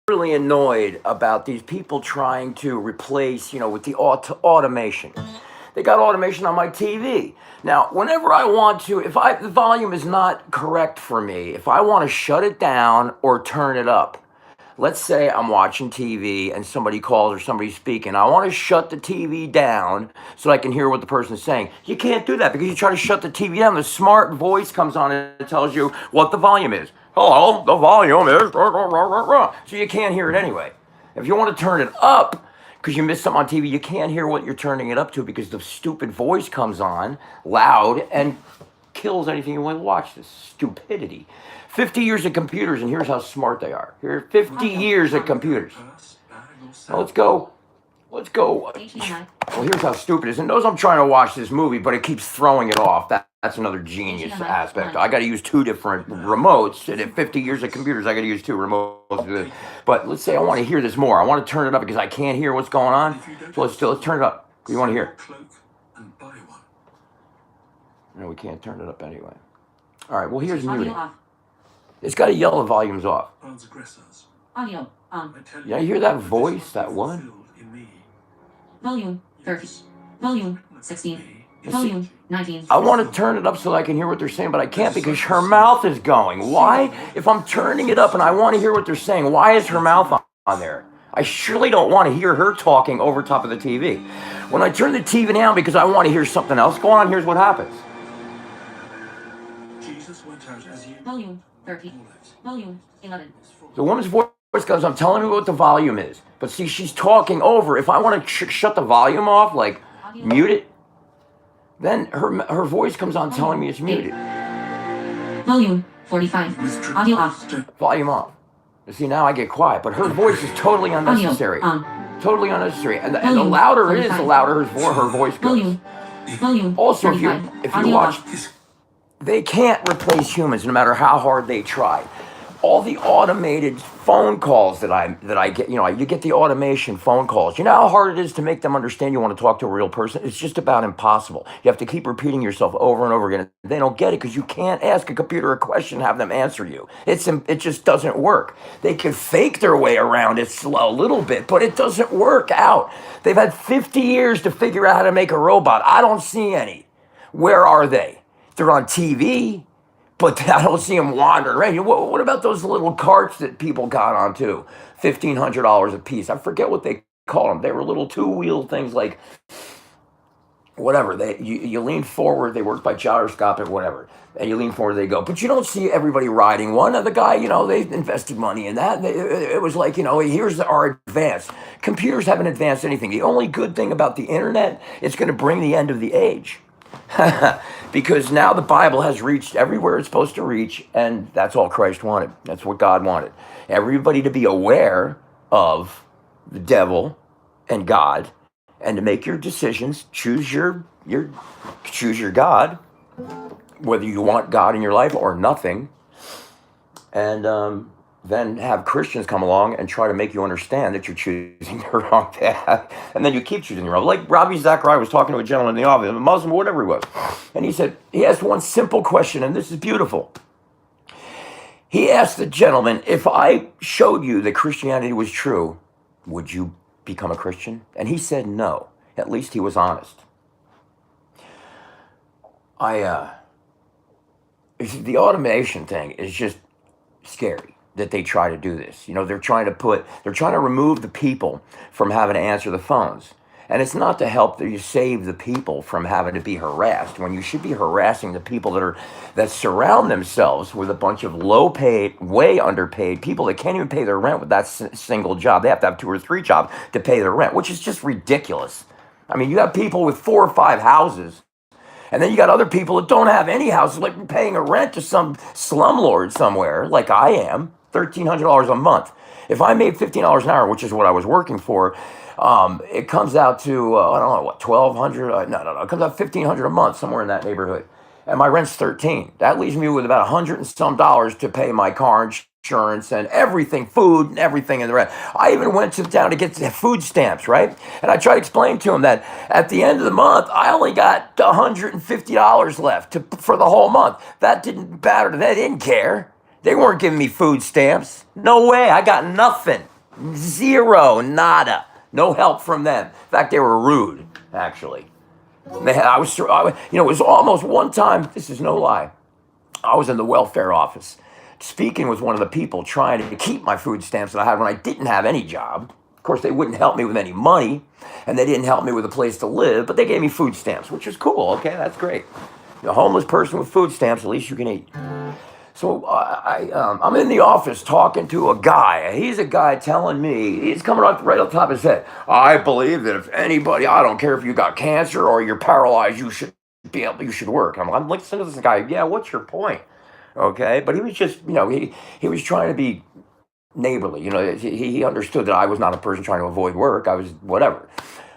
really annoyed about these people trying to replace, with the automation. They got automation on my TV. Now, whenever I want to, if the volume is not correct for me, if I want to shut it down or turn it up, let's say I'm watching TV and somebody calls or somebody's speaking. I want to shut the TV down so I can hear what the person is saying. You can't do that because you try to shut the TV down. The smart voice comes on and tells you what the volume is. Hello, the volume is. So you can't hear it anyway. If you want to turn it up, because you missed something on TV, you can't hear what you're turning it up to because the stupid voice comes on loud and kills anything you want to watch. This stupidity. 50 years of computers, and here's how smart they are. Here, 50 years of computers. Now let's go. Well, here's how stupid it is. It knows I'm trying to watch this movie, but it keeps throwing it off. That's another genius aspect. I got to use two different remotes, and at 50 years of computers, I got to use two remotes. But let's say I want to hear this more. I want to turn it up because I can't hear what's going on. So let's turn it up. What do you want to hear? No, we can't turn it up anyway. All right, well, here's muting. It's got to yell the volumes off. Audio on. Yeah, you hear that voice, that one? Volume 30. Volume 16. Volume 19. I want to turn it up so I can hear what they're saying, but I can't because her mouth is going. Why? If I'm turning it up and I want to hear what they're saying, why is her mouth on there? I surely don't want to hear her talking over top of the TV. When I turn the TV down because I want to hear something else going on, here's what happens. Volume 30. Volume 11. The woman's voice goes, I'm telling you what the volume is. But see, she's talking over. If I want to shut the volume off, like mute it, then her voice comes on telling me it's muted. Volume 45. Audio off. Volume off. See, now I get quiet, but her voice is totally unnecessary. Totally unnecessary. And the louder it is, the louder her voice goes. Volume Also, if you watch, they can't replace humans no matter how hard they try. All the automated phone calls that I get, you get the automation phone calls. You know how hard it is to make them understand you want to talk to a real person? It's just about impossible. You have to keep repeating yourself over and over again. They don't get it because you can't ask a computer a question and have them answer you. It just doesn't work. They can fake their way around it a little bit, but it doesn't work out. They've had 50 years to figure out how to make a robot. I don't see any. Where are they? They're on TV. But I don't see them wandering around. What about those little carts that people got onto? $1,500 a piece. I forget what they call them. They were little two-wheel things like whatever. You lean forward. They work by gyroscopic, whatever. And you lean forward, they go. But you don't see everybody riding one. The guy, they invested money in that. It was like, here's our advance. Computers haven't advanced anything. The only good thing about the internet, it's going to bring the end of the age. Because now the Bible has reached everywhere it's supposed to reach, and that's all Christ wanted. That's what God wanted. Everybody to be aware of the devil and God, and to make your decisions. Choose your God, whether you want God in your life or nothing, and then have Christians come along and try to make you understand that you're choosing the wrong path. And then you keep choosing the wrong. Like Ravi Zachariah was talking to a gentleman in the office, a Muslim, whatever he was. And he asked one simple question, and this is beautiful. He asked the gentleman, if I showed you that Christianity was true, would you become a Christian? And he said no. At least he was honest. The automation thing is just scary that they try to do this. They're trying to remove the people from having to answer the phones. And it's not to help that you save the people from having to be harassed, when you should be harassing the people that surround themselves with a bunch of low-paid, way underpaid people that can't even pay their rent with that single job. They have to have 2 or 3 jobs to pay their rent, which is just ridiculous. I mean, you have people with 4 or 5 houses, and then you got other people that don't have any houses, like paying a rent to some slumlord somewhere, like I am, $1,300 a month. If I made $15 an hour, which is what I was working for, it comes out to, I don't know, what, $1,200? No. It comes out $1,500 a month, somewhere in that neighborhood. And my rent's $13. That leaves me with about $100 and some to pay my car insurance and everything, food and everything in the rent. I even went down to get food stamps, right? And I tried to explain to him that at the end of the month, I only got $150 left for the whole month. That didn't matter. They didn't care. They weren't giving me food stamps. No way. I got nothing. Zero, nada. No help from them. In fact, they were rude, actually. It was almost one time, this is no lie, I was in the welfare office speaking with one of the people trying to keep my food stamps that I had when I didn't have any job. Of course, they wouldn't help me with any money, and they didn't help me with a place to live, but they gave me food stamps, which is cool. Okay, that's great. A homeless person with food stamps, at least you can eat. So I'm in the office talking to a guy. He's a guy telling me, he's coming up right up top of his head. I believe that if anybody, I don't care if you got cancer or you're paralyzed, you should work. I'm listening to this guy. Yeah, what's your point? Okay, but he was just, he was trying to be neighborly. He understood that I was not a person trying to avoid work. I was whatever.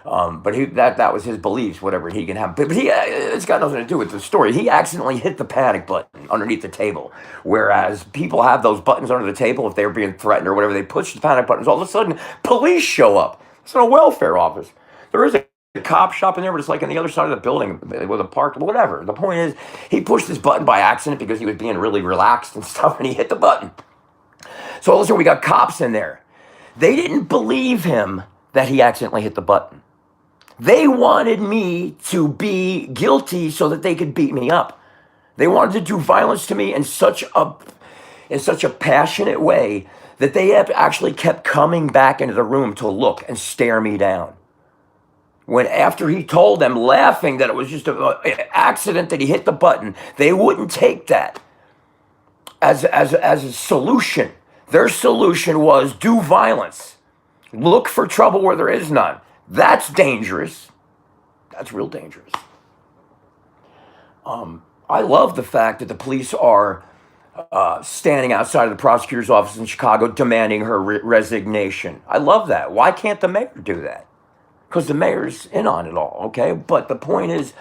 But that was his beliefs, whatever he can have. But it's got nothing to do with the story. He accidentally hit the panic button underneath the table. Whereas people have those buttons under the table if they're being threatened or whatever. They push the panic buttons. All of a sudden, police show up. It's in a welfare office. There is a cop shop in there, but it's like on the other side of the building with a park, whatever. The point is, he pushed this button by accident because he was being really relaxed and stuff, and he hit the button. So all of a sudden, we got cops in there. They didn't believe him that he accidentally hit the button. They wanted me to be guilty so that they could beat me up. They wanted to do violence to me in such a passionate way that they actually kept coming back into the room to look and stare me down. When after he told them, laughing, that it was just an accident that he hit the button, they wouldn't take that as a solution. Their solution was do violence. Look for trouble where there is none. That's dangerous. That's real dangerous. I love the fact that the police are standing outside of the prosecutor's office in Chicago demanding her resignation. I love that. Why can't the mayor do that? Because the mayor's in on it all, okay? But the point is,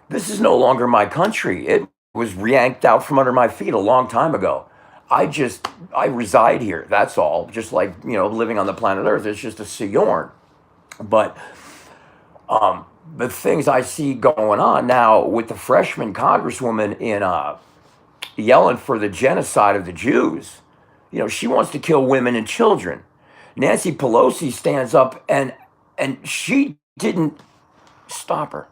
this is no longer my country. It was yanked out from under my feet a long time ago. I reside here, that's all. Just like, living on the planet Earth, it's just a sojourn. But the things I see going on now with the freshman congresswoman in yelling for the genocide of the Jews, she wants to kill women and children. Nancy Pelosi stands up and she didn't stop her.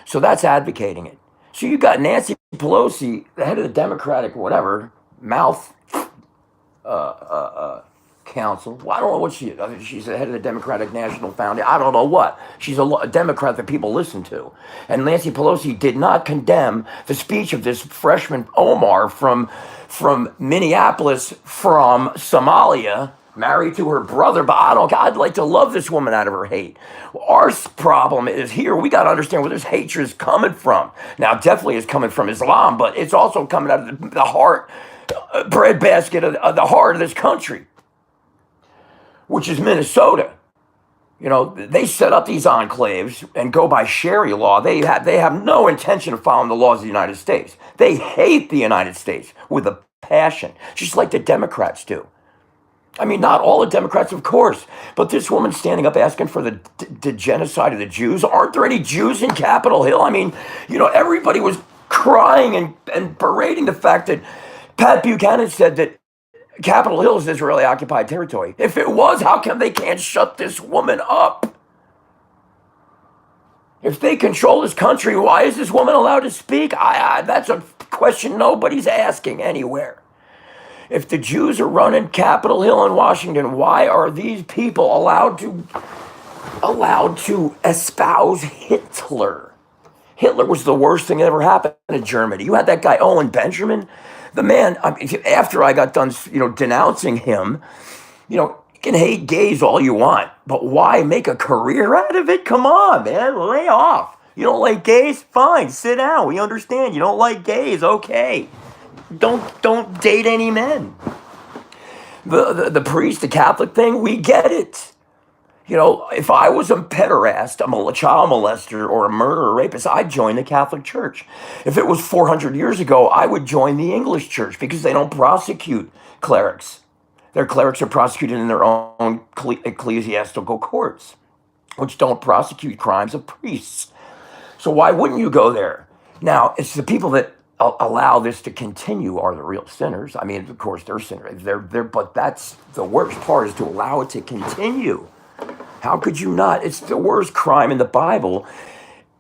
So that's advocating it. So you got Nancy Pelosi, the head of the Democratic council. Well, I don't know what she is. I think she's the head of the Democratic National Foundation. I don't know what. She's a Democrat that people listen to. And Nancy Pelosi did not condemn the speech of this freshman Omar from Minneapolis, from Somalia, married to her brother. But I'd like to love this woman out of her hate. Our problem is here, we got to understand where this hatred is coming from. Now, definitely is coming from Islam, but it's also coming out of the heart, breadbasket of the heart of this country, which is Minnesota. They set up these enclaves and go by Sharia law. They have no intention of following the laws of the United States. They hate the United States with a passion, just like the Democrats do. I mean, not all the Democrats, of course, but this woman standing up asking for the genocide of the Jews. Aren't there any Jews in Capitol Hill? I mean, everybody was crying and berating the fact that Pat Buchanan said that Capitol Hill is Israeli occupied territory. If it was, how come they can't shut this woman up? If they control this country, why is this woman allowed to speak? That's a question nobody's asking anywhere. If the Jews are running Capitol Hill in Washington, why are these people allowed to espouse Hitler? Hitler was the worst thing that ever happened in Germany. You had that guy, Owen Benjamin. The man, after I got done, denouncing him, you can hate gays all you want, but why make a career out of it? Come on, man, lay off. You don't like gays? Fine, sit down. We understand. You don't like gays? Okay. Don't date any men. The priest, the Catholic thing, we get it. If I was a pederast, a child molester, or a murderer, rapist, I'd join the Catholic Church. If it was 400 years ago, I would join the English Church because they don't prosecute clerics. Their clerics are prosecuted in their own ecclesiastical courts, which don't prosecute crimes of priests. So why wouldn't you go there? Now, it's the people that allow this to continue are the real sinners. I mean, of course, they're sinners. But that's the worst part, is to allow it to continue. How could you not? It's the worst crime in the Bible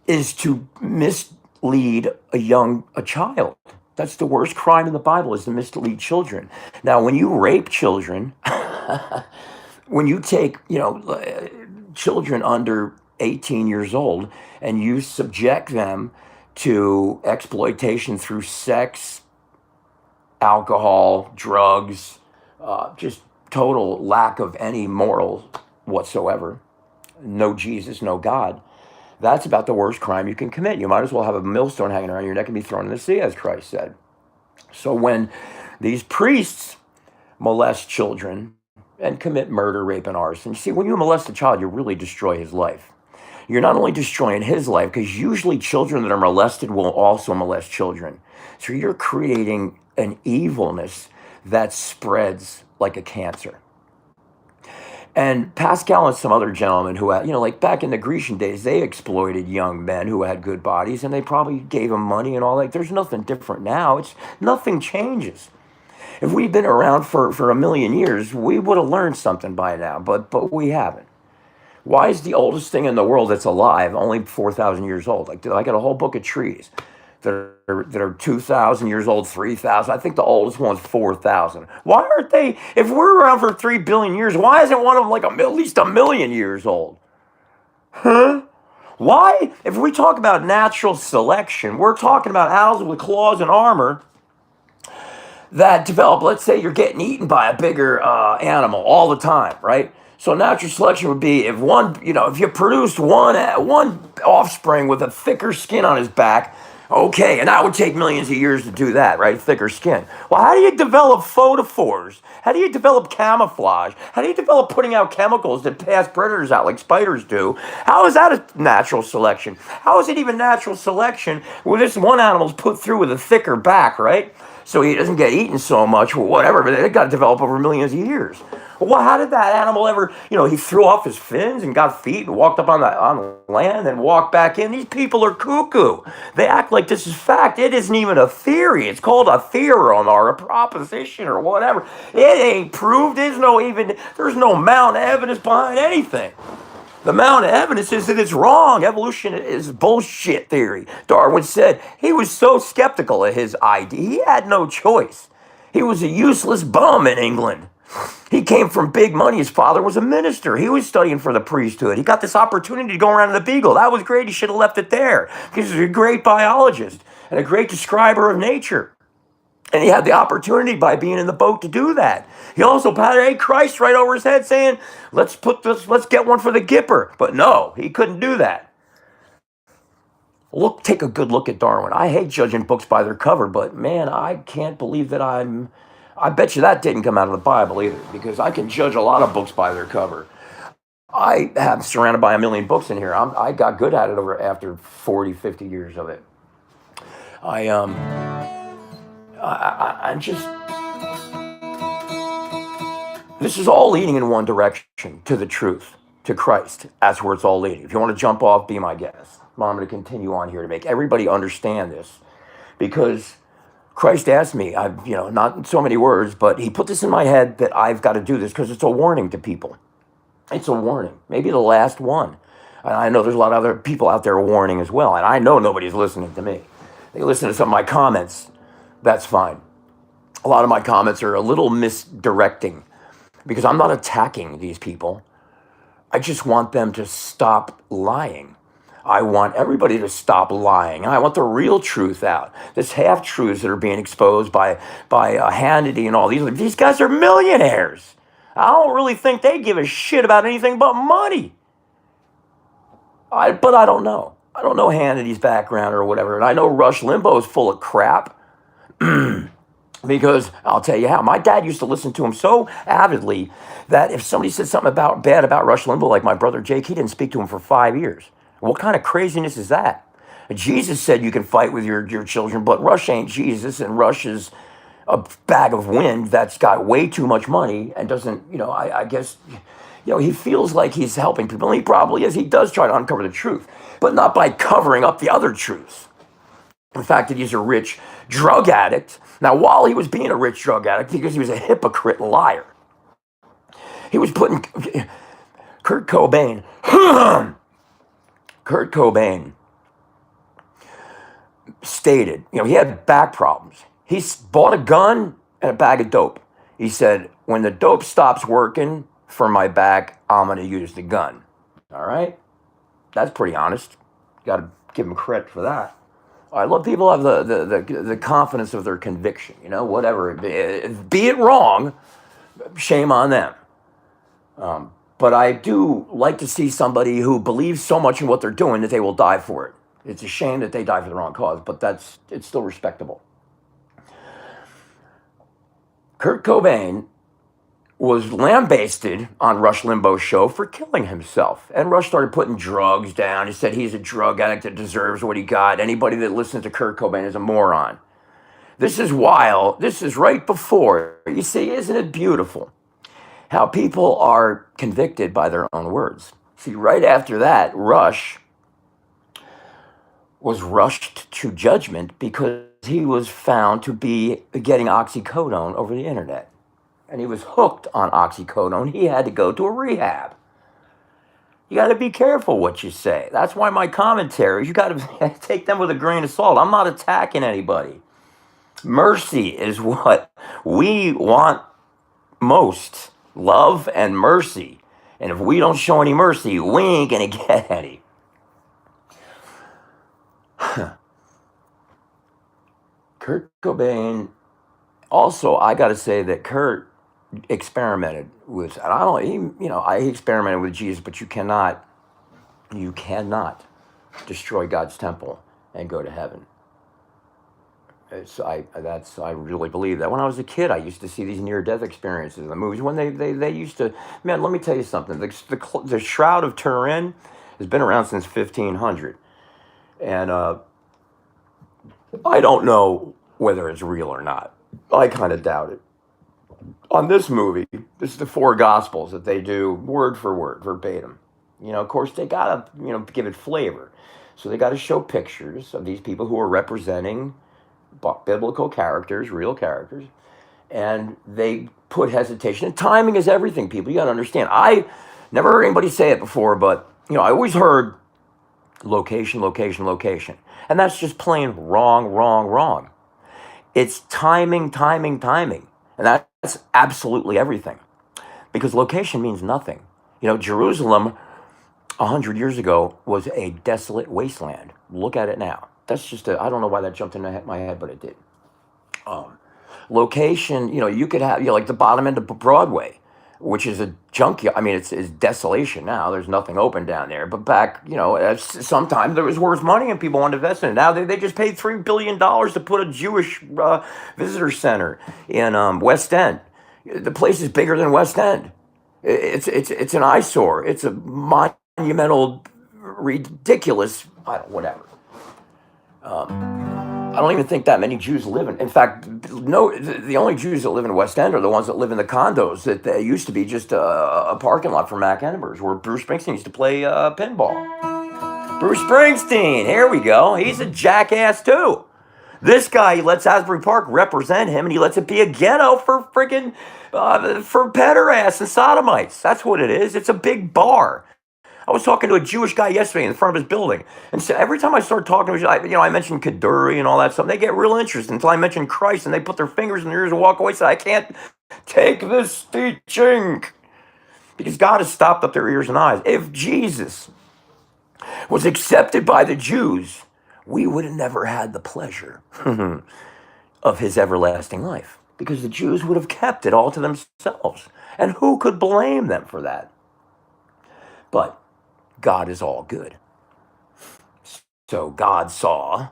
is to mislead a child. That's the worst crime in the Bible, is to mislead children. Now, when you rape children, when you take, children under 18 years old and you subject them to exploitation through sex, alcohol, drugs, just total lack of any moral whatsoever, no Jesus, no God, that's about the worst crime you can commit. You might as well have a millstone hanging around your neck and be thrown in the sea, as Christ said. So when these priests molest children and commit murder, rape, and arson, you see, when you molest a child, you really destroy his life. You're not only destroying his life, because usually children that are molested will also molest children. So you're creating an evilness that spreads like a cancer. And Pascal and some other gentlemen who had, like back in the Grecian days, they exploited young men who had good bodies, and they probably gave them money and all that. There's nothing different now. Nothing changes. If we'd been around for a million years, we would have learned something by now, but we haven't. Why is the oldest thing in the world that's alive only 4,000 years old? Like, I got a whole book of trees that are 2,000 years old, 3,000. I think the oldest one's 4,000. Why aren't they? If we're around for 3 billion years, why isn't one of them like at least a million years old? Huh? Why? If we talk about natural selection, we're talking about animals with claws and armor that develop. Let's say you're getting eaten by a bigger animal all the time, right? So natural selection would be if if you produced one offspring with a thicker skin on his back. Okay, and that would take millions of years to do that, right? Thicker skin. Well, how do you develop photophores? How do you develop camouflage? How do you develop putting out chemicals that pass predators out like spiders do? How is that a natural selection? How is it even natural selection where this one animal's put through with a thicker back, right? So he doesn't get eaten so much or whatever, but it got to develop over millions of years. Well, how did that animal ever, he threw off his fins and got feet and walked up on land and walked back in? These people are cuckoo. They act like this is fact. It isn't even a theory. It's called a theorem or a proposition or whatever. It ain't proved. There's no amount of evidence behind anything. The amount of evidence is that it's wrong. Evolution is bullshit theory. Darwin said he was so skeptical of his idea. He had no choice. He was a useless bum in England. He came from big money. His father was a minister. He was studying for the priesthood. He got this opportunity to go around in the Beagle. That was great. He should have left it there because he's a great biologist and a great describer of nature. And he had the opportunity by being in the boat to do that. He also patted Christ right over his head saying, let's get one for the Gipper. But no, he couldn't do that. Take a good look at Darwin. I hate judging books by their cover, but man, I can't believe that I bet you that didn't come out of the Bible either, because I can judge a lot of books by their cover. I am surrounded by a million books in here. I got good at it after 40, 50 years of it. I'm just, this is all leading in one direction, to the truth, to Christ. That's where it's all leading. If you want to jump off, be my guest. Well, I'm going to continue on here to make everybody understand this, because Christ asked me, not in so many words, but he put this in my head that I've got to do this because it's a warning to people. It's a warning, maybe the last one. And I know there's a lot of other people out there warning as well, and I know nobody's listening to me. They listen to some of my comments. That's fine. A lot of my comments are a little misdirecting because I'm not attacking these people. I just want them to stop lying. I want everybody to stop lying. I want the real truth out. This half-truths that are being exposed by Hannity and all these guys are millionaires. I don't really think they give a shit about anything but money. But I don't know. I don't know Hannity's background or whatever. And I know Rush Limbaugh is full of crap. Because I'll tell you how. My dad used to listen to him so avidly that if somebody said something bad about Rush Limbaugh, like my brother Jake, he didn't speak to him for 5 years. What kind of craziness is that? Jesus said you can fight with your children, but Rush ain't Jesus, and Rush is a bag of wind that's got way too much money and doesn't, I guess, he feels like he's helping people, and he probably is. He does try to uncover the truth, but not by covering up the other truths. the fact that he's a rich drug addict. Now, while he was being a rich drug addict, because he was a hypocrite and liar, he was putting Kurt Cobain. Kurt Cobain stated, he had back problems. He bought a gun and a bag of dope. He said, when the dope stops working for my back, I'm going to use the gun. All right? That's pretty honest. Got to give him credit for that. I love people who have the confidence of their conviction, whatever. Be it wrong, shame on them. But I do like to see somebody who believes so much in what they're doing that they will die for it. It's a shame that they die for the wrong cause, but it's still respectable. Kurt Cobain was lambasted on Rush Limbaugh's show for killing himself. And Rush started putting drugs down. He said he's a drug addict that deserves what he got. Anybody that listens to Kurt Cobain is a moron. This is wild. This is right before. You see, isn't it beautiful how people are convicted by their own words? See, right after that, Rush was rushed to judgment because he was found to be getting oxycodone over the internet. And he was hooked on oxycodone. He had to go to a rehab. You got to be careful what you say. That's why my commentaries, you got to take them with a grain of salt. I'm not attacking anybody. Mercy is what we want most. Love and mercy. And if we don't show any mercy, we ain't going to get any. Kurt Cobain, also, I got to say that Kurt experimented with, and he experimented with Jesus, but you cannot destroy God's temple and go to heaven. I really believe that. When I was a kid, I used to see these near-death experiences in the movies. When they used to, man, let me tell you something. The Shroud of Turin has been around since 1500, and I don't know whether it's real or not. I kind of doubt it. On this movie, this is the four Gospels that they do word for word, verbatim. Of course, they gotta, give it flavor. So they gotta show pictures of these people who are representing biblical characters, real characters, and they put hesitation. And timing is everything, people. You gotta understand. I never heard anybody say it before, but, I always heard location, location, location. And that's just plain wrong, wrong, wrong. It's timing, timing, timing. And that's absolutely everything. Because location means nothing. Jerusalem 100 years ago was a desolate wasteland. Look at it now. That's just I don't know why that jumped into my head, but it did. Location, you could have, like the bottom end of Broadway, which is a junkyard. I mean, it's desolation now. There's nothing open down there. But back, sometimes it was worth money and people wanted to invest in it. Now they just paid $3 billion to put a Jewish visitor center in West End. The place is bigger than West End. It's an eyesore. It's a monumental, ridiculous, whatever. I don't even think that many Jews live in fact, no, the only Jews that live in West End are the ones that live in the condos that they used to be just a parking lot for Mac Embers, where Bruce Springsteen used to play pinball. Bruce Springsteen, here we go. He's a jackass too. This guy, he lets Asbury Park represent him, and he lets it be a ghetto for friggin' for pederasts and sodomites. That's what it is. It's a big bar. I was talking to a Jewish guy yesterday in front of his building, and so every time I start talking to him, I mentioned Kaduri and all that stuff. They get real interested until I mention Christ, and they put their fingers in their ears and walk away. Say, I can't take this teaching because God has stopped up their ears and eyes. If Jesus was accepted by the Jews, we would have never had the pleasure of his everlasting life, because the Jews would have kept it all to themselves, and who could blame them for that? But God is all good. So God saw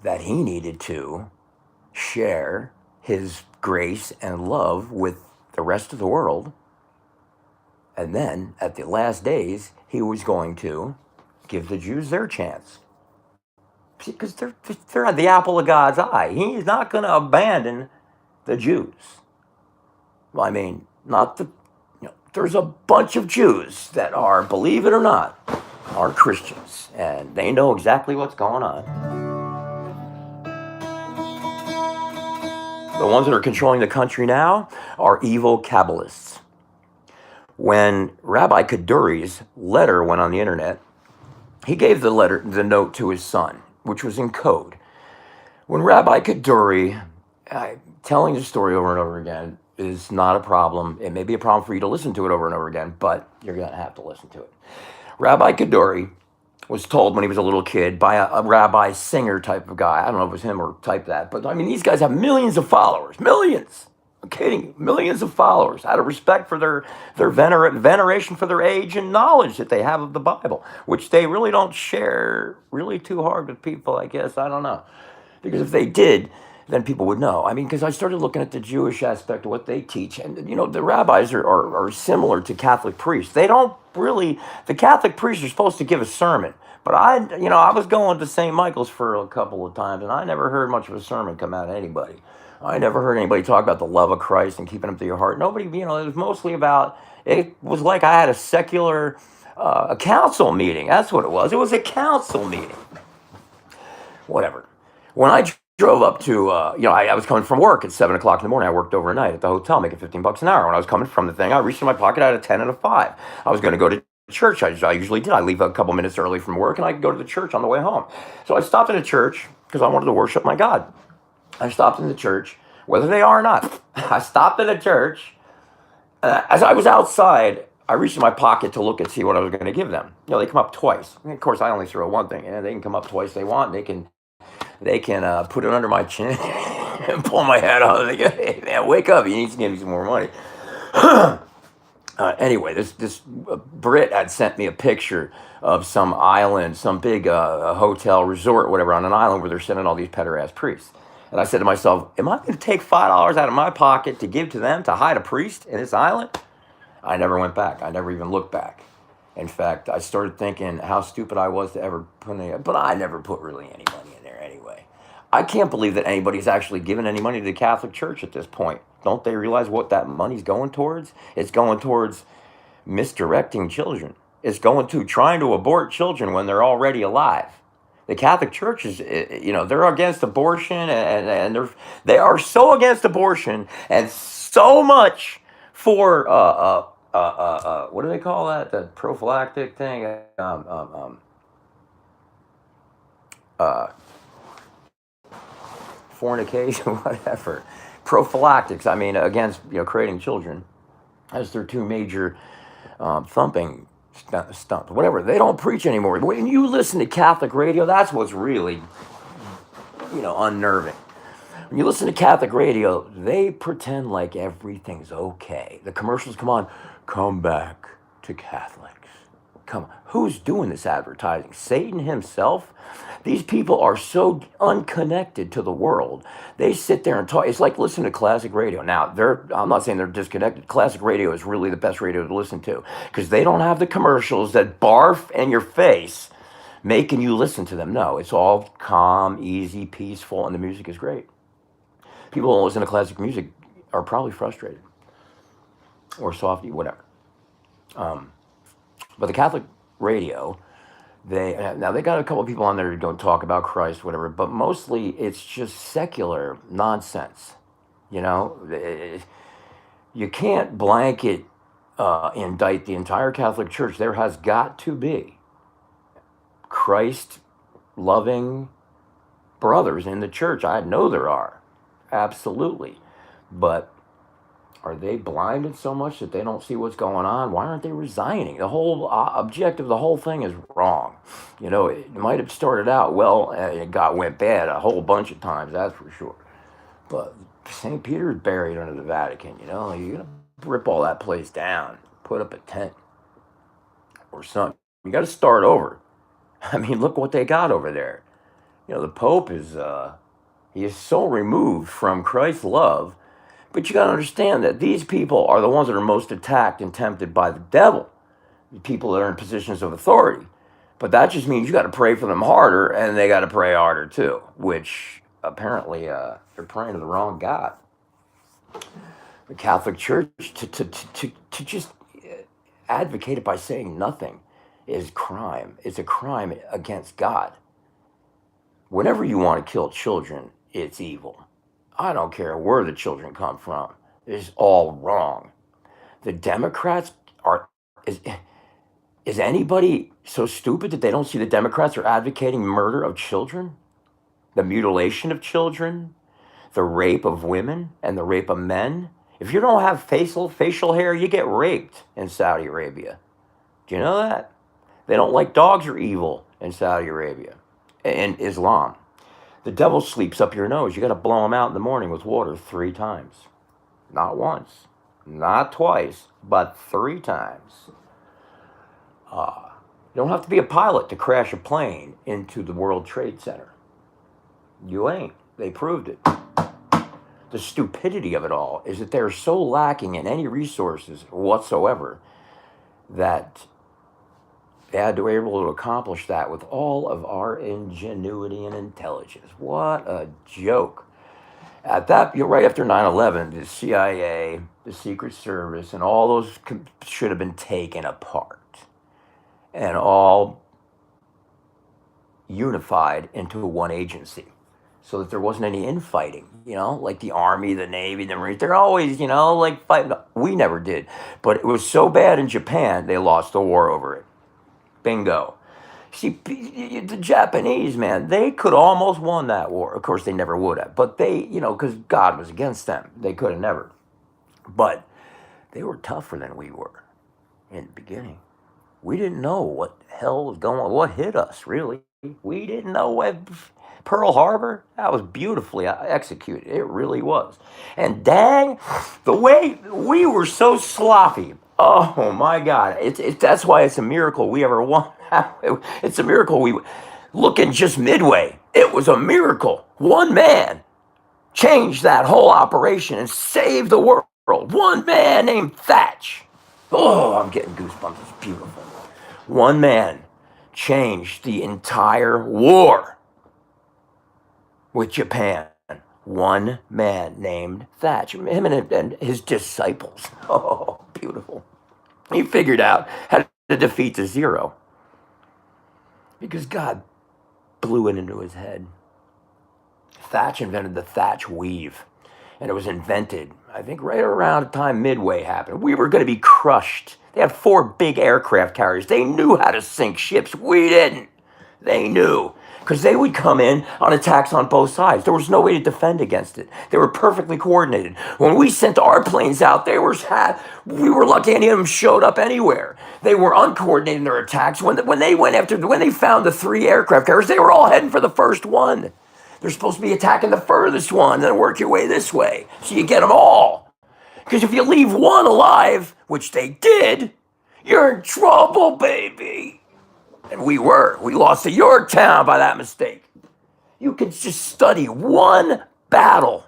that he needed to share his grace and love with the rest of the world. And then at the last days, he was going to give the Jews their chance. Because they're the apple of God's eye. He's not going to abandon the Jews. Well, I mean, there's a bunch of Jews that are, believe it or not, are Christians, and they know exactly what's going on. The ones that are controlling the country now are evil Kabbalists. When Rabbi Kaduri's letter went on the internet, he gave the note to his son, which was in code. When Rabbi Kaduri, telling the story over and over again is not a problem. It may be a problem for you to listen to it over and over again, but you're going to have to listen to it. Rabbi Kaduri was told when he was a little kid by a rabbi singer type of guy. I don't know if it was him or type that, but I mean, these guys have millions of followers, millions. I'm kidding you, millions of followers out of respect for their veneration for their age and knowledge that they have of the Bible, which they really don't share really too hard with people, I guess. I don't know. Because if they did, then people would know. I mean, because I started looking at the Jewish aspect of what they teach. And, you know, the rabbis are similar to Catholic priests. They don't really, the Catholic priests are supposed to give a sermon. But I was going to St. Michael's for a couple of times, and I never heard much of a sermon come out of anybody. I never heard anybody talk about the love of Christ and keeping him to your heart. Nobody, it was mostly about, it was like I had a secular a council meeting. That's what it was. It was a council meeting. Whatever. When I drove up to, I was coming from work at 7 o'clock in the morning. I worked overnight at the hotel, making $15 an hour. When I was coming from the thing, I reached in my pocket, I had a 10 and a 5. I was going to go to church. I usually did. I leave a couple minutes early from work, and I could go to the church on the way home. So I stopped in a church because I wanted to worship my God. I stopped in the church, whether they are or not. I stopped in the church. As I was outside, I reached in my pocket to look and see what I was going to give them. They come up twice. And of course, I only throw one thing, and they can come up twice they want. They can put it under my chin and pull my head out. They go, hey man, wake up! You need to give me some more money. Anyway, this Brit had sent me a picture of some island, some big hotel resort, whatever, on an island where they're sending all these peder-ass priests. And I said to myself, am I going to take $5 out of my pocket to give to them to hide a priest in this island? I never went back. I never even looked back. In fact, I started thinking how stupid I was to ever put any, but I never put really any money in there anyway. I can't believe that anybody's actually given any money to the Catholic Church at this point. Don't they realize what that money's going towards? It's going towards misdirecting children. It's going to trying to abort children when they're already alive. The Catholic Church is, they're against abortion, and they are so against abortion and so much for what do they call that? The prophylactic thing, fornication, whatever. Prophylactics. I mean, against creating children, as their two major thumping stump, whatever. They don't preach anymore. When you listen to Catholic radio, that's what's really, unnerving. When you listen to Catholic radio, they pretend like everything's okay. The commercials come on, come back to Catholics. Come on. Who's doing this advertising? Satan himself? These people are so unconnected to the world. They sit there and talk. It's like listening to classic radio. Now, I'm not saying they're disconnected. Classic radio is really the best radio to listen to because they don't have the commercials that barf in your face making you listen to them. No, it's all calm, easy, peaceful, and the music is great. People who listen to classic music are probably frustrated or softy, whatever. But the Catholic radio, they got a couple of people on there who don't talk about Christ, whatever, but mostly it's just secular nonsense. You can't blanket indict the entire Catholic Church. There has got to be Christ-loving brothers in the church. I know there are, absolutely, but are they blinded so much that they don't see what's going on? Why aren't they resigning? The whole objective of the whole thing is wrong. It might have started out well and it went bad a whole bunch of times, that's for sure. But St. Peter's buried under the Vatican, you're going to rip all that place down, put up a tent or something. You got to start over. I mean, look what they got over there. The Pope he is so removed from Christ's love. But you got to understand that these people are the ones that are most attacked and tempted by the devil, the people that are in positions of authority. But that just means you got to pray for them harder, and they got to pray harder too, which apparently they're praying to the wrong God. The Catholic Church, to just advocate it by saying nothing is crime. It's a crime against God. Whenever you want to kill children, it's evil. I don't care where the children come from. It's all wrong. The Democrats are is anybody so stupid that they don't see the Democrats are advocating murder of children, the mutilation of children, the rape of women and the rape of men? If you don't have facial hair, you get raped in Saudi Arabia. Do you know that? They don't like dogs are evil in Saudi Arabia and Islam. The devil sleeps up your nose. You got to blow him out in the morning with water 3 times. Not once, not twice, but 3 times. You don't have to be a pilot to crash a plane into the World Trade Center. You ain't. They proved it. The stupidity of it all is that they're so lacking in any resources whatsoever that they were able to accomplish that with all of our ingenuity and intelligence. What a joke. At that, right after 9/11, the CIA, the Secret Service, and all those should have been taken apart and all unified into one agency so that there wasn't any infighting, like the Army, the Navy, the Marines. They're always, like fighting. We never did. But it was so bad in Japan, they lost the war over it. Bingo. See, the Japanese, man, they could almost won that war. Of course, they never would have. But they, because God was against them. They could have never. But they were tougher than we were in the beginning. We didn't know what the hell was going on. What hit us, really. We didn't know what Pearl Harbor, that was beautifully executed. It really was. And dang, the way we were so sloppy. Oh my God. That's why it's a miracle we ever won. It's a miracle we look in just Midway. It was a miracle. One man changed that whole operation and saved the world. One man named Thatch. Oh, I'm getting goosebumps. It's beautiful. One man changed the entire war with Japan. One man named Thatch. Him and his disciples. Oh, beautiful. He figured out how to defeat the Zero because God blew it into his head. Thatch invented the Thatch weave, and it was invented, I think, right around the time Midway happened. We were going to be crushed. They had 4 big aircraft carriers. They knew how to sink ships. We didn't. They knew. Because they would come in on attacks on both sides. There was no way to defend against it. They were perfectly coordinated. When we sent our planes out, we were lucky any of them showed up anywhere. They were uncoordinated in their attacks. When they found the 3 aircraft carriers, they were all heading for the first one. They're supposed to be attacking the furthest one, then work your way this way. So you get them all. Because if you leave one alive, which they did, you're in trouble, baby. And we lost to Yorktown by that mistake. You could just study one battle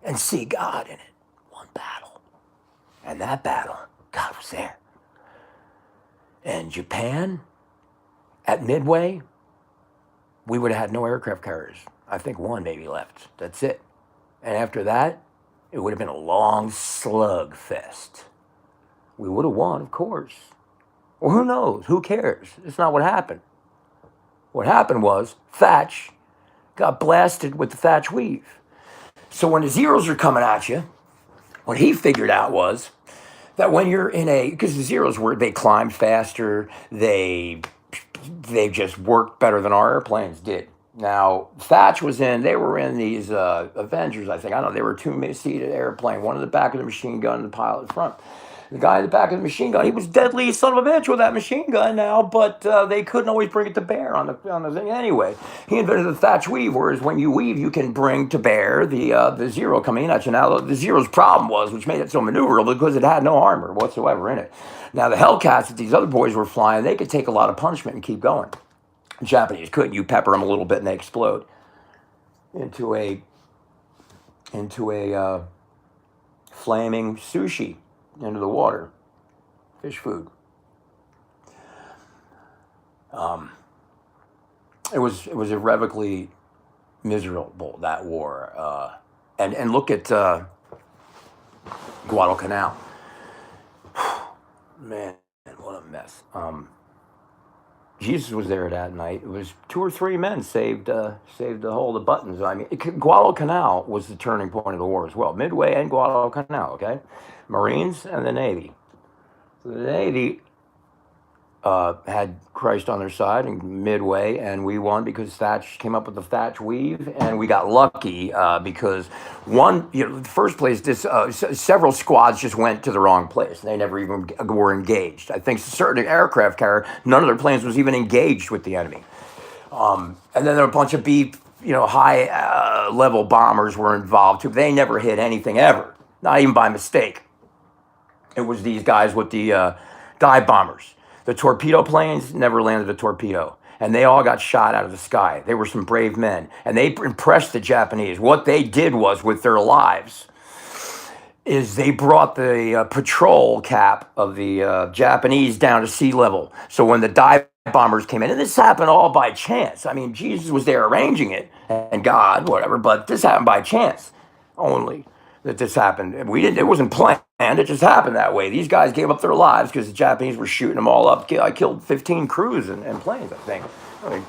and see God in it. One battle. And that battle, God was there. And Japan, at Midway, we would have had no aircraft carriers. I think 1 maybe left. That's it. And after that, it would have been a long slug fest. We would have won, of course. Well, who knows? Who cares? It's not what happened. What happened was Thatch got blasted with the Thatch weave. So when the Zeros are coming at you, what he figured out was that when you're because the Zeros they climbed faster, they just worked better than our airplanes did. Now, Thatch they were in these Avengers, I think. I don't know, they were a 2-seated airplane, one in the back of the machine gun and the pilot in front. The guy in the back of the machine gun, he was deadly son of a bitch with that machine gun now, but they couldn't always bring it to bear on the thing anyway. He invented the Thatch weave, whereas when you weave, you can bring to bear the Zero coming in at you. Now, the Zero's problem which made it so maneuverable, because it had no armor whatsoever in it. Now, the Hellcats that these other boys were flying, they could take a lot of punishment and keep going. The Japanese couldn't. You pepper them a little bit and they explode into a flaming sushi into the water, fish food. It was irrevocably miserable, that war. And look at Guadalcanal. Man, what a mess. Jesus was there that night. It was 2 or 3 men saved the whole the buttons. I mean, Guadalcanal was the turning point of the war as well. Midway and Guadalcanal. Okay, Marines and the Navy. So the Navy had Christ on their side in Midway, and we won because Thatch came up with the Thatch weave, and we got lucky because the first place, several squads just went to the wrong place. They never even were engaged. I think certain aircraft carrier, none of their planes was even engaged with the enemy. And then there were a bunch of high level bombers were involved too. They never hit anything ever, not even by mistake. It was these guys with the dive bombers. The torpedo planes never landed a torpedo, and they all got shot out of the sky. They were some brave men, and they impressed the Japanese. What they did was, with their lives, is they brought the patrol cap of the Japanese down to sea level. So when the dive bombers came in, and this happened all by chance. I mean, Jesus was there arranging it, and God, whatever, but this happened by chance only. That this happened. We didn't. It wasn't planned. It just happened that way. These guys gave up their lives because the Japanese were shooting them all up. I killed 15 crews and planes. I think. I mean,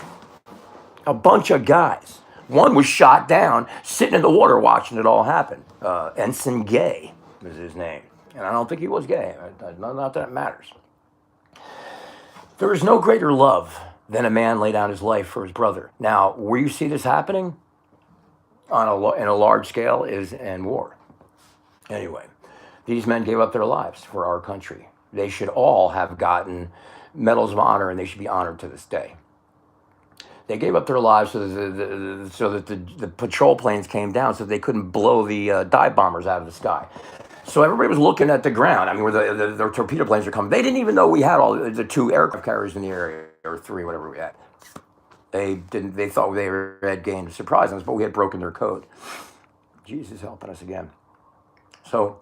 a bunch of guys. One was shot down, sitting in the water watching it all happen. Ensign Gay was his name, and I don't think he was gay. Not that it matters. There is no greater love than a man lay down his life for his brother. Now, where you see this happening in a large scale is in war. Anyway, these men gave up their lives for our country. They should all have gotten medals of honor, and they should be honored to this day. They gave up their lives so that the patrol planes came down so they couldn't blow the dive bombers out of the sky. So everybody was looking at the ground. I mean, where the torpedo planes are coming. They didn't even know we had all the 2 aircraft carriers in the area, or 3, whatever we had. They didn't. They thought they had gained to surprise us, but we had broken their code. Jesus helping us again. So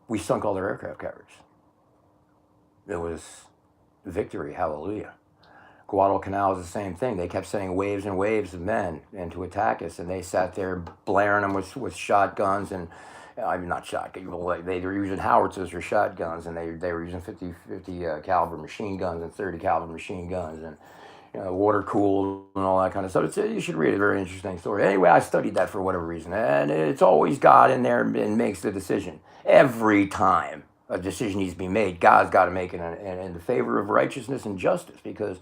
we sunk all their aircraft carriers. It was victory, hallelujah. Guadalcanal was the same thing. They kept sending waves and waves of men in to attack us, and they sat there blaring them with shotguns and, I mean, not shotguns. They were using howitzers or shotguns, and they were using 50 caliber machine guns and 30 caliber machine guns, and water cooled and all that kind of stuff. You should read a very interesting story. Anyway, I studied that for whatever reason, and it's always God in there and makes the decision. Every time a decision needs to be made, God's got to make it in the favor of righteousness and justice, because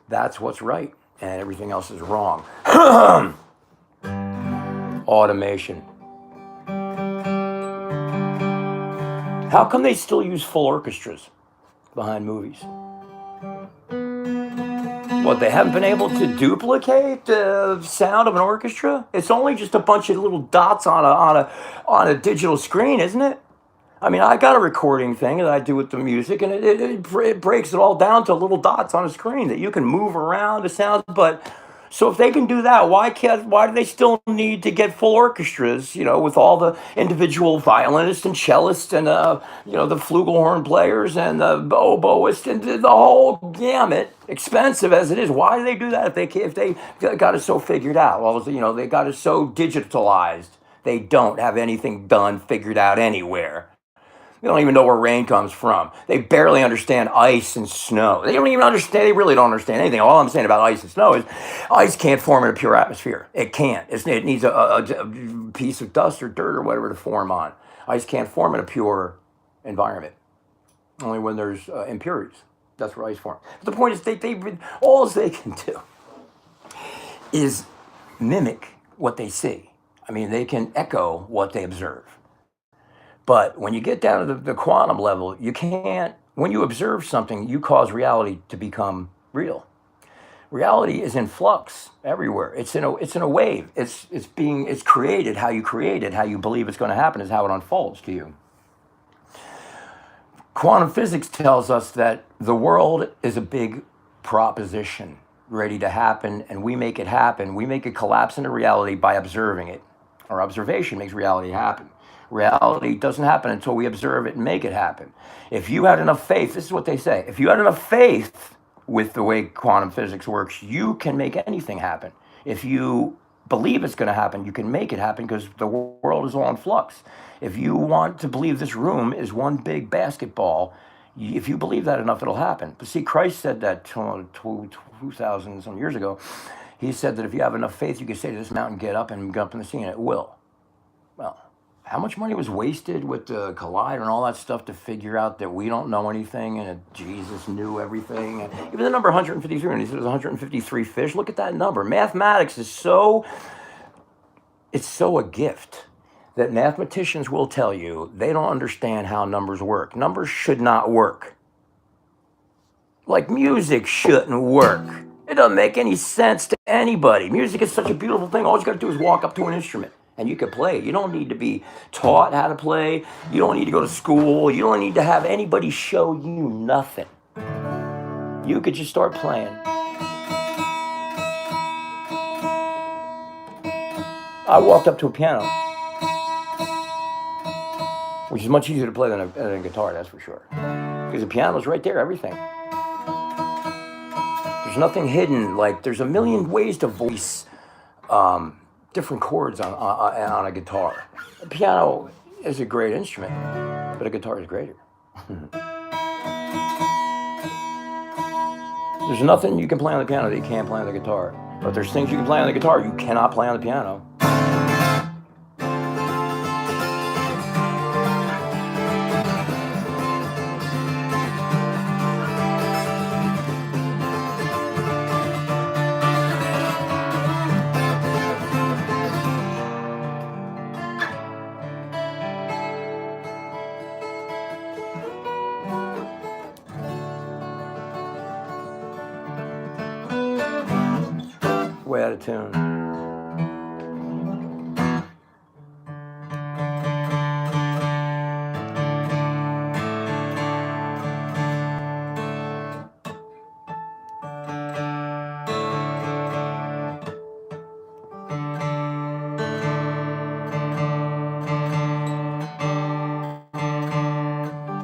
that's what's right, and everything else is wrong. Automation. How come they still use full orchestras behind movies? What, they haven't been able to duplicate the sound of an orchestra? It's only just a bunch of little dots on a digital screen, isn't it? I mean, I got a recording thing that I do with the music, and it breaks it all down to little dots on a screen that you can move around the sounds. But so if they can do that, why do they still need to get full orchestras? With all the individual violinists and cellists and the flugelhorn players and the oboists and the whole gamut, expensive as it is. Why do they do that if they got it so figured out? Well, they got it so digitalized. They don't have anything done figured out anywhere. They don't even know where rain comes from. They barely understand ice and snow. They don't even understand. They really don't understand anything. All I'm saying about ice and snow is ice can't form in a pure atmosphere. It can't. It needs a piece of dust or dirt or whatever to form on. Ice can't form in a pure environment. Only when there's impurities. That's where ice forms. But the point is, all they can do is mimic what they see. I mean, they can echo what they observe. But when you get down to the quantum level, you can't. When you observe something, you cause reality to become real. Reality is in flux everywhere. It's in a wave. It's created. How you create it, how you believe it's going to happen, is how it unfolds to you. Quantum physics tells us that the world is a big proposition ready to happen, and we make it happen. We make it collapse into reality by observing it. Our observation makes reality happen. Reality doesn't happen until we observe it and make it happen. If you had enough faith, this is what they say, if you had enough faith with the way quantum physics works, you can make anything happen. If you believe it's going to happen, you can make it happen, because the world is all in flux. If you want to believe this room is one big basketball, If you believe that enough, it'll happen. But see, Christ said that 2,000 some years ago. He said that if you have enough faith, you can say to this mountain, get up and go up in the sea, and it will. Well, how much money was wasted with the Collider and all that stuff to figure out that we don't know anything and that Jesus knew everything? And even the number 153, and he said it was 153 fish. Look at that number. Mathematics is it's so a gift that mathematicians will tell you they don't understand how numbers work. Numbers should not work. Like music shouldn't work. It doesn't make any sense to anybody. Music is such a beautiful thing. All you got to do is walk up to an instrument and you can play. You don't need to be taught how to play. You don't need to go to school. You don't need to have anybody show you nothing. You could just start playing. I walked up to a piano, which is much easier to play than a guitar, that's for sure. Because the piano's right there, everything. There's nothing hidden. Like, there's a million ways to voice different chords on a guitar. A piano is a great instrument, but a guitar is greater. There's nothing you can play on the piano that you can't play on the guitar. But there's things you can play on the guitar you cannot play on the piano. Way out of tune.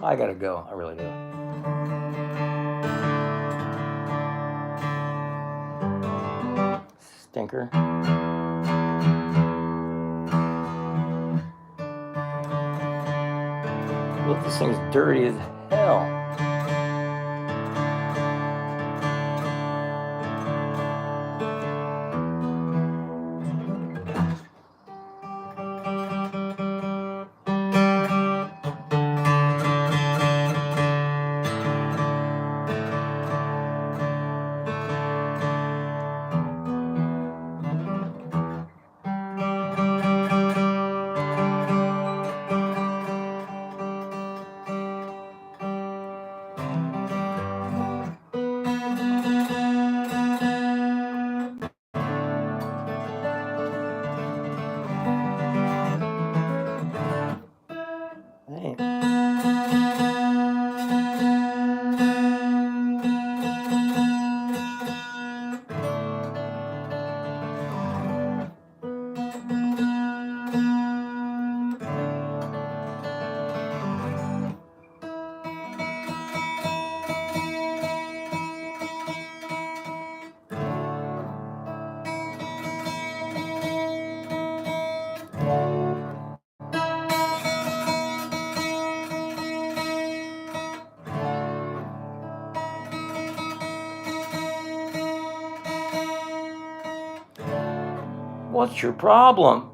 I gotta go. I really do. Stinker. Look, this thing's dirty as hell. Hey. What's your problem?